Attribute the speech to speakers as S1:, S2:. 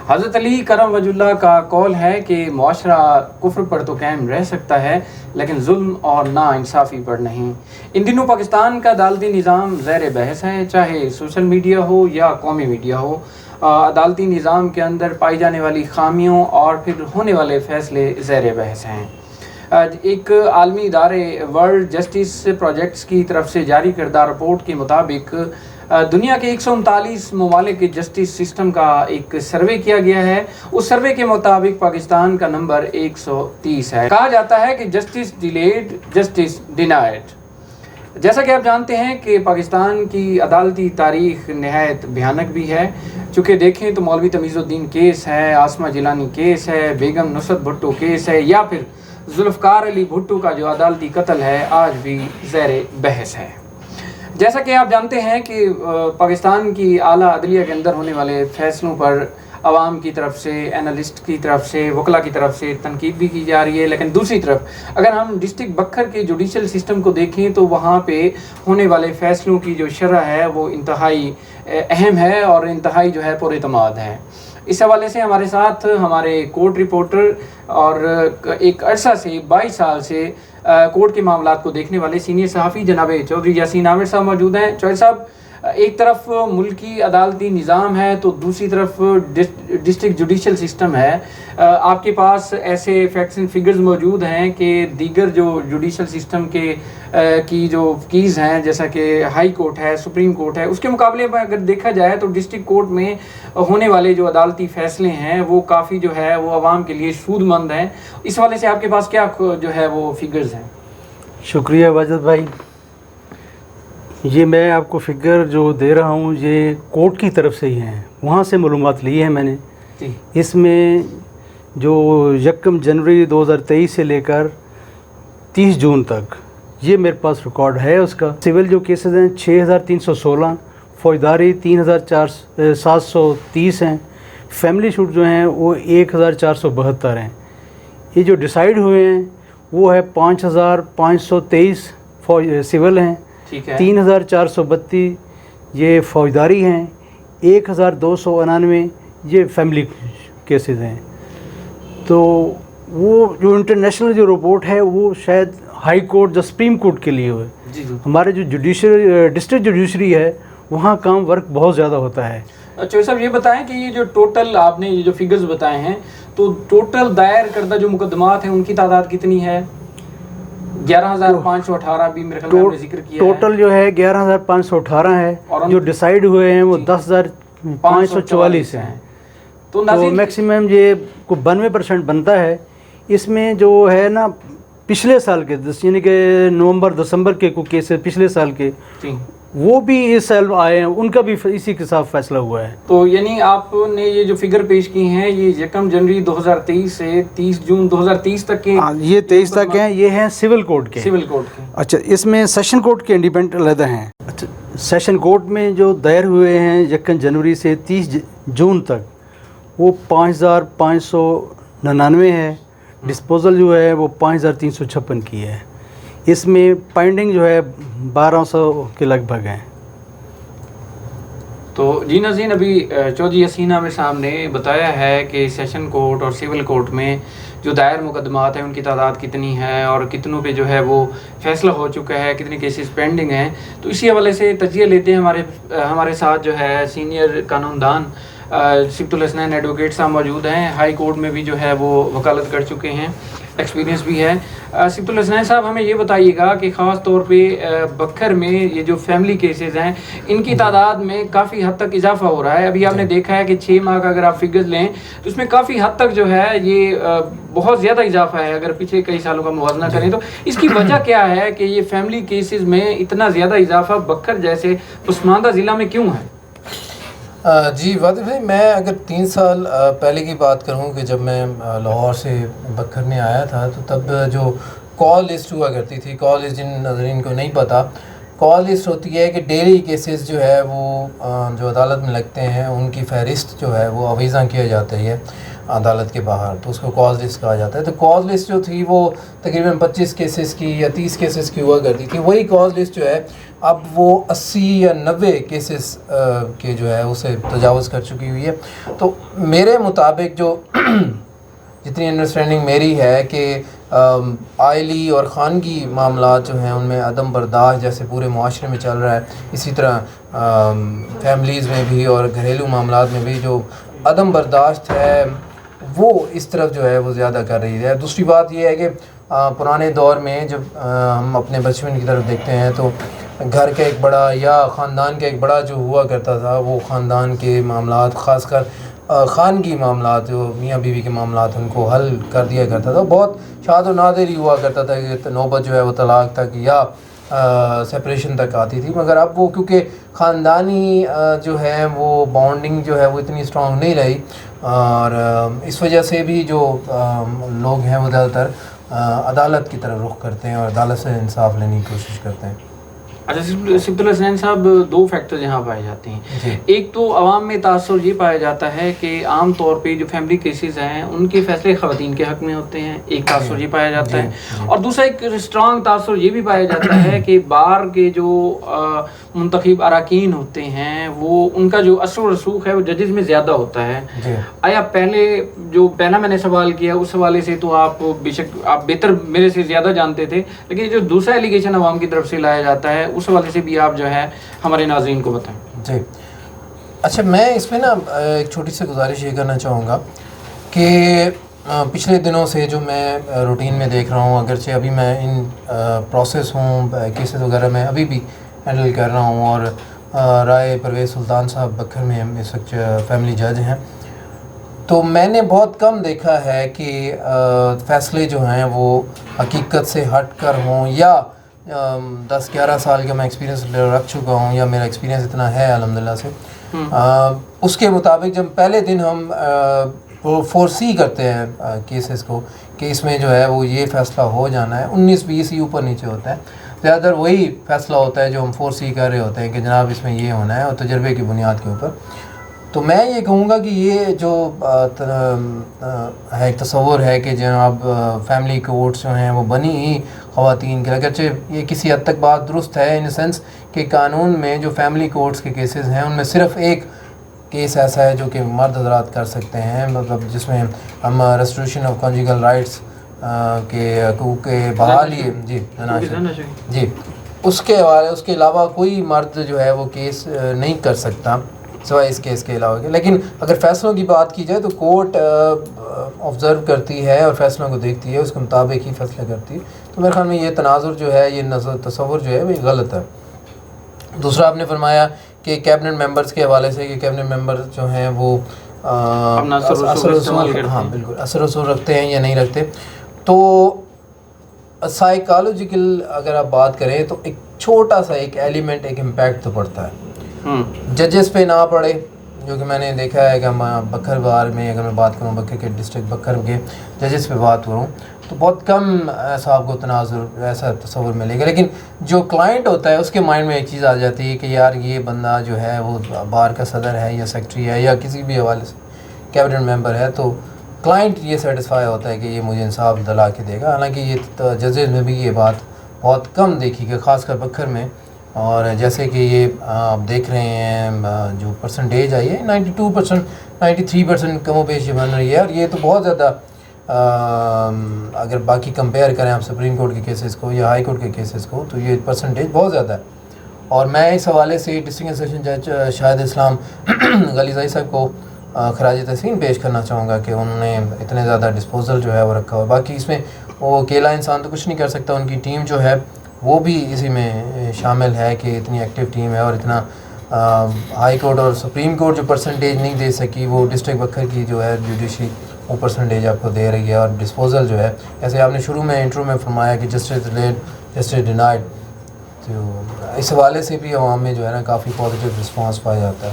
S1: حضرت علی کرم وجہ اللہ کا قول ہے کہ معاشرہ کفر پر تو قائم رہ سکتا ہے لیکن ظلم اور ناانصافی پر نہیں۔ ان دنوں پاکستان کا عدالتی نظام زیر بحث ہے، چاہے سوشل میڈیا ہو یا قومی میڈیا ہو۔ عدالتی نظام کے اندر پائی جانے والی خامیوں اور پھر ہونے والے فیصلے زیر بحث ہیں۔ ایک عالمی ادارے ورلڈ جسٹس پروجیکٹس کی طرف سے جاری کردہ رپورٹ کے مطابق دنیا کے 139 ممالک کے جسٹس سسٹم کا ایک سروے کیا گیا ہے۔ اس سروے کے مطابق پاکستان کا نمبر 130 ہے۔ کہا جاتا ہے کہ جسٹس ڈیلیڈ جسٹس ڈینائڈ۔ جیسا کہ آپ جانتے ہیں کہ پاکستان کی عدالتی تاریخ نہایت بھیانک بھی ہے، چونکہ دیکھیں تو مولوی تمیز الدین کیس ہے، عاصمہ جیلانی کیس ہے، بیگم نصرت بھٹو کیس ہے، یا پھر ذوالفقار علی بھٹو کا جو عدالتی قتل ہے آج بھی زیر بحث ہے۔ جیسا کہ آپ جانتے ہیں کہ پاکستان کی اعلیٰ عدلیہ کے اندر ہونے والے فیصلوں پر عوام کی طرف سے، اینالسٹ کی طرف سے، وکلاء کی طرف سے تنقید بھی کی جا رہی ہے، لیکن دوسری طرف اگر ہم ڈسٹرکٹ بکھر کے جوڈیشل سسٹم کو دیکھیں تو وہاں پہ ہونے والے فیصلوں کی جو شرح ہے وہ انتہائی اہم ہے اور انتہائی جو ہے پر اعتماد ہے۔ اس حوالے سے ہمارے ساتھ ہمارے کورٹ رپورٹر اور ایک عرصہ سے 22 سال سے کورٹ کے معاملات کو دیکھنے والے سینئر صحافی جناب چودھری یاسین عامر صاحب موجود ہیں۔ چودھری صاحب، ایک طرف ملکی عدالتی نظام ہے تو دوسری طرف ڈسٹرکٹ جوڈیشل سسٹم ہے۔ آپ کے پاس ایسے فیکٹس اینڈ فگرز موجود ہیں کہ دیگر جو جوڈیشل سسٹم کے کی جو کیز ہیں، جیسا کہ ہائی کورٹ ہے، سپریم کورٹ ہے، اس کے مقابلے میں اگر دیکھا جائے تو ڈسٹرکٹ کورٹ میں ہونے والے جو عدالتی فیصلے ہیں وہ کافی جو ہے وہ عوام کے لیے سود مند ہیں۔ اس حوالے سے آپ کے پاس کیا جو ہے وہ فگرز ہیں؟
S2: شکریہ واجد بھائی۔ یہ میں آپ کو فگر جو دے رہا ہوں یہ کورٹ کی طرف سے ہی ہیں، وہاں سے معلومات لی ہے میں نے۔ اس میں جو 1 جنوری 2023 سے لے کر 30 جون تک یہ میرے پاس ریکارڈ ہے اس کا۔ سول جو کیسز ہیں 6316، فوجداری 3730 ہیں، فیملی سوٹ جو ہیں وہ 1472 ہیں۔ یہ جو ڈیسائیڈ ہوئے ہیں وہ ہے 5523 سول ہیں، 3432 یہ فوجداری ہیں، 1299 یہ فیملی کیسز ہیں۔ تو وہ جو انٹرنیشنل جو رپورٹ ہے وہ شاید ہائی کورٹ یا سپریم کورٹ کے لیے ہوئے۔ ہمارے جو ڈسٹرکٹ جوڈیشری ہے وہاں کام ورک بہت زیادہ ہوتا ہے۔
S1: چودھری صاحب یہ بتائیں کہ یہ جو ٹوٹل آپ نے یہ جو فگرز بتائے ہیں تو ٹوٹل دائر کردہ جو مقدمات ہیں ان کی تعداد کتنی ہے؟ 11,518 بھی میرے خیال میں آپ نے ذکر کیا ہے۔
S2: ٹوٹل جو ہے 11,518 ہے، جو ڈیسائیڈ ہوئے ہیں وہ 10,544 ہیں۔ تو میکسیمم یہ 92% بنتا ہے۔ اس میں جو ہے نا پچھلے سال کے یعنی کہ نومبر دسمبر کے کوئی کیسز پچھلے سال کے وہ بھی اس سال آئے ہیں، ان کا بھی اسی کے ساتھ فیصلہ ہوا ہے۔
S1: تو یعنی آپ نے یہ جو فگر پیش کی ہیں یہ 1 جنوری 2023 سے 30 جون 2030 تک کے،
S2: یہ 23 تک ہیں، یہ ہیں سول کورٹ کے۔
S1: سول کورٹ کے، اچھا۔
S2: اس میں سیشن کورٹ کے انڈیپینڈنٹ علیحدہ ہیں۔ اچھا، سیشن کورٹ میں جو دائر ہوئے ہیں 1 جنوری سے 30 جون تک وہ 5599 ہے، ڈسپوزل جو ہے وہ 5356 کی ہے۔ اس میں پائنڈنگ جو ہے 1200 کے لگ بھگ ہیں۔
S1: تو جی ناظرین، ابھی چودھری یاسین عامر صاحب نے بتایا ہے کہ سیشن کورٹ اور سول کورٹ میں جو دائر مقدمات ہیں ان کی تعداد کتنی ہے اور کتنوں پہ جو ہے وہ فیصلہ ہو چکا ہے، کتنے کیسز پینڈنگ ہیں۔ تو اسی حوالے سے تجزیہ لیتے ہیں ہمارے ساتھ جو ہے سینئر قانون دان سبت الحسنین ایڈوکیٹ صاحب موجود ہیں، ہائی کورٹ میں بھی جو ہے وہ وکالت کر چکے ہیں، ایکسپیرینس بھی ہے۔ سبت الحسنین صاحب، ہمیں یہ بتائیے گا کہ خاص طور پہ بکھر میں یہ جو فیملی کیسز ہیں ان کی تعداد میں کافی حد تک اضافہ ہو رہا ہے۔ ابھی آپ نے دیکھا ہے کہ 6 ماہ کا اگر آپ فگرز لیں تو اس میں کافی حد تک جو ہے یہ بہت زیادہ اضافہ ہے اگر پچھلے کئی سالوں کا موازنہ کریں تو۔ اس کی وجہ کیا ہے کہ یہ فیملی کیسز میں اتنا زیادہ اضافہ بکھر جیسے پسماندہ ضلع میں کیوں ہے؟
S3: جی واجد بھائی، میں اگر 3 سال پہلے کی بات کروں کہ جب میں لاہور سے بکھر میں آیا تھا تو تب جو کال لسٹ ہوا کرتی تھی، کال لسٹ جن ناظرین کو نہیں پتہ کال لسٹ ہوتی ہے کہ ڈیلی کیسز جو ہے وہ جو عدالت میں لگتے ہیں ان کی فہرست جو ہے وہ آویزاں کیا جاتا ہے عدالت کے باہر، تو اس کو کال لسٹ کہا جاتا ہے. تو کال لسٹ جو تھی وہ تقریباً 25 کیسز کی یا 30 کیسز کی ہوا کرتی تھی. وہی کال لسٹ جو ہے اب وہ 80 یا 90 کیسز کے جو ہے اسے تجاوز کر چکی ہوئی ہے. تو میرے مطابق جو جتنی انڈرسٹینڈنگ میری ہے کہ آئلی اور خانگی معاملات جو ہیں ان میں عدم برداشت جیسے پورے معاشرے میں چل رہا ہے، اسی طرح فیملیز میں بھی اور گھریلو معاملات میں بھی جو عدم برداشت ہے وہ اس طرف جو ہے وہ زیادہ کر رہی ہے. دوسری بات یہ ہے کہ پرانے دور میں جب ہم اپنے بچپن کی طرف دیکھتے ہیں تو گھر کا ایک بڑا یا خاندان کا ایک بڑا جو ہوا کرتا تھا وہ خاندان کے معاملات، خاص کر خانگی معاملات جو میاں بیوی کے معاملات ان کو حل کر دیا کرتا تھا. بہت شاد و نادر ہی ہوا کرتا تھا کہ نوبت جو ہے وہ طلاق تک یا سپریشن تک آتی تھی. مگر اب وہ کیونکہ خاندانی جو ہے وہ بانڈنگ جو ہے وہ اتنی اسٹرانگ نہیں رہی، اور اس وجہ سے بھی جو لوگ ہیں وہ زیادہ تر عدالت کی طرف رخ کرتے ہیں اور عدالت سے انصاف لینے کی کوشش کرتے ہیں.
S1: اچھا صفت اللہ حسین صاحب، دو فیکٹر یہاں پائے جاتے ہیں.
S3: جی.
S1: ایک تو عوام میں تاثر یہ پایا جاتا ہے کہ عام طور پہ جو فیملی کیسز ہیں ان کے فیصلے خواتین کے حق میں ہوتے ہیں، ایک تاثر یہ پایا جاتا ہے. اور دوسرا ایک اسٹرانگ تاثر یہ بھی پایا جاتا ہے کہ بار کے جو منتخب اراکین ہوتے ہیں وہ ان کا جو اثر و رسوخ ہے وہ ججز میں زیادہ ہوتا ہے. آیا پہلا میں نے سوال کیا اس حوالے سے تو آپ بے شک آپ بہتر میرے سے زیادہ جانتے تھے، لیکن جو دوسرا ایلیگیشن عوام کی طرف سے لایا جاتا ہے اس حوالے سے بھی آپ جو ہے ہمارے ناظرین کو بتائیں.
S3: جی اچھا، میں اس میں نا ایک چھوٹی سی گزارش یہ کرنا چاہوں گا کہ پچھلے دنوں سے جو میں روٹین میں دیکھ رہا ہوں، اگرچہ ابھی میں ان پروسیس ہوں کیسز وغیرہ میں ابھی بھی ہینڈل کر رہا ہوں، اور رائے پرویز سلطان صاحب بکھر میں اس وقت فیملی جج ہیں، تو میں نے بہت کم دیکھا ہے کہ فیصلے جو ہیں وہ حقیقت سے ہٹ کر ہوں، یا 10-11 سال کا میں ایکسپیرینس رکھ چکا ہوں یا میرا ایکسپیرینس اتنا ہے الحمدللہ سے، اس کے مطابق جب پہلے دن ہم فورسی کرتے ہیں کیسز کو کہ اس میں جو ہے وہ یہ فیصلہ ہو جانا ہے، 19-20 ہی اوپر نیچے ہوتا ہے، زیادہ تر وہی فیصلہ ہوتا ہے جو ہم فورسی کر رہے ہوتے ہیں کہ جناب اس میں یہ ہونا ہے، اور تجربے کی بنیاد کے اوپر. تو میں یہ کہوں گا کہ یہ جو ہے ایک تصور ہے کہ جناب فیملی کورٹس جو ہیں وہ بنی ہی خواتین کے، اگرچہ یہ کسی حد تک بات درست ہے ان سینس کہ قانون میں جو فیملی کورٹس کے کیسز ہیں ان میں صرف ایک کیس ایسا ہے جو کہ مرد حضرات کر سکتے ہیں، مطلب جس میں ہم ریسٹوریشن آف کنجوگل رائٹس کے حقوق کے بحالی جی اس کے حوالے، اس کے علاوہ کوئی مرد جو ہے وہ کیس نہیں کر سکتا سوائے اس کیس کے علاوہ. لیکن اگر فیصلوں کی بات کی جائے تو کورٹ آبزرو کرتی ہے اور فیصلوں کو دیکھتی ہے، اس کے مطابق ہی فیصلہ کرتی ہے. تو میرے خیال میں یہ تناظر جو ہے، یہ تصور جو ہے وہ غلط ہے. دوسرا آپ نے فرمایا کہ کیبنٹ ممبرز کے حوالے سے کہ کیبنٹ ممبر جو ہیں وہ اثر رسوخ رکھتے ہیں یا نہیں رکھتے. تو سائیکالوجیکل اگر آپ بات کریں تو ایک چھوٹا سا ایک ایلیمنٹ، ایک امپیکٹ تو پڑتا ہے. ججز پہ نہ پڑے، جو کہ میں نے دیکھا ہے کہ ہم بکھر بار میں اگر میں بات کروں، بکھر کے ڈسٹرکٹ بکھر کے ججز پہ بات کروں تو بہت کم ایسا آپ کو تناظر، ایسا تصور ملے گا. لیکن جو کلائنٹ ہوتا ہے اس کے مائنڈ میں ایک چیز آ جاتی ہے کہ یار یہ بندہ جو ہے وہ بار کا صدر ہے یا سیکٹری ہے یا کسی بھی حوالے سے کیبنٹ ممبر ہے، تو کلائنٹ یہ سیٹسفائی ہوتا ہے کہ یہ مجھے انصاف دلا کے دے گا. حالانکہ یہ ججز میں بھی یہ بات بہت کم دیکھی گئی، خاص کر بکھر میں. اور جیسے کہ یہ آپ دیکھ رہے ہیں جو پرسنٹیج آئی ہے 92%، 93% کم و بیش یہ بن رہی ہے، اور یہ تو بہت زیادہ اگر باقی کمپیئر کریں آپ سپریم کورٹ کے کیسز کو یا ہائی کورٹ کے کیسز کو تو یہ پرسنٹیج بہت زیادہ ہے. اور میں اس حوالے سے ڈسٹرکٹ سیشن جج شاہد اسلام غلیظائی صاحب کو خراج تحسین پیش کرنا چاہوں گا کہ انہوں نے اتنے زیادہ ڈسپوزل جو ہے وہ رکھا ہوا. باقی اس میں وہ اکیلا انسان تو کچھ نہیں کر سکتا، ان کی ٹیم جو ہے وہ بھی اسی میں شامل ہے کہ اتنی ایکٹیو ٹیم ہے، اور اتنا ہائی کورٹ اور سپریم کورٹ جو پرسنٹیج نہیں دے سکی وہ ڈسٹرکٹ بکھر کی جو ہے جوڈیشری وہ پرسنٹیج آپ کو دے رہی ہے. اور ڈسپوزل جو ہے، جیسے آپ نے شروع میں انٹرو میں فرمایا کہ جسٹس ڈیلیڈ جسٹس ڈینائڈ، تو اس حوالے سے بھی عوام میں جو ہے نا کافی پازیٹیو رسپانس پایا جاتا ہے.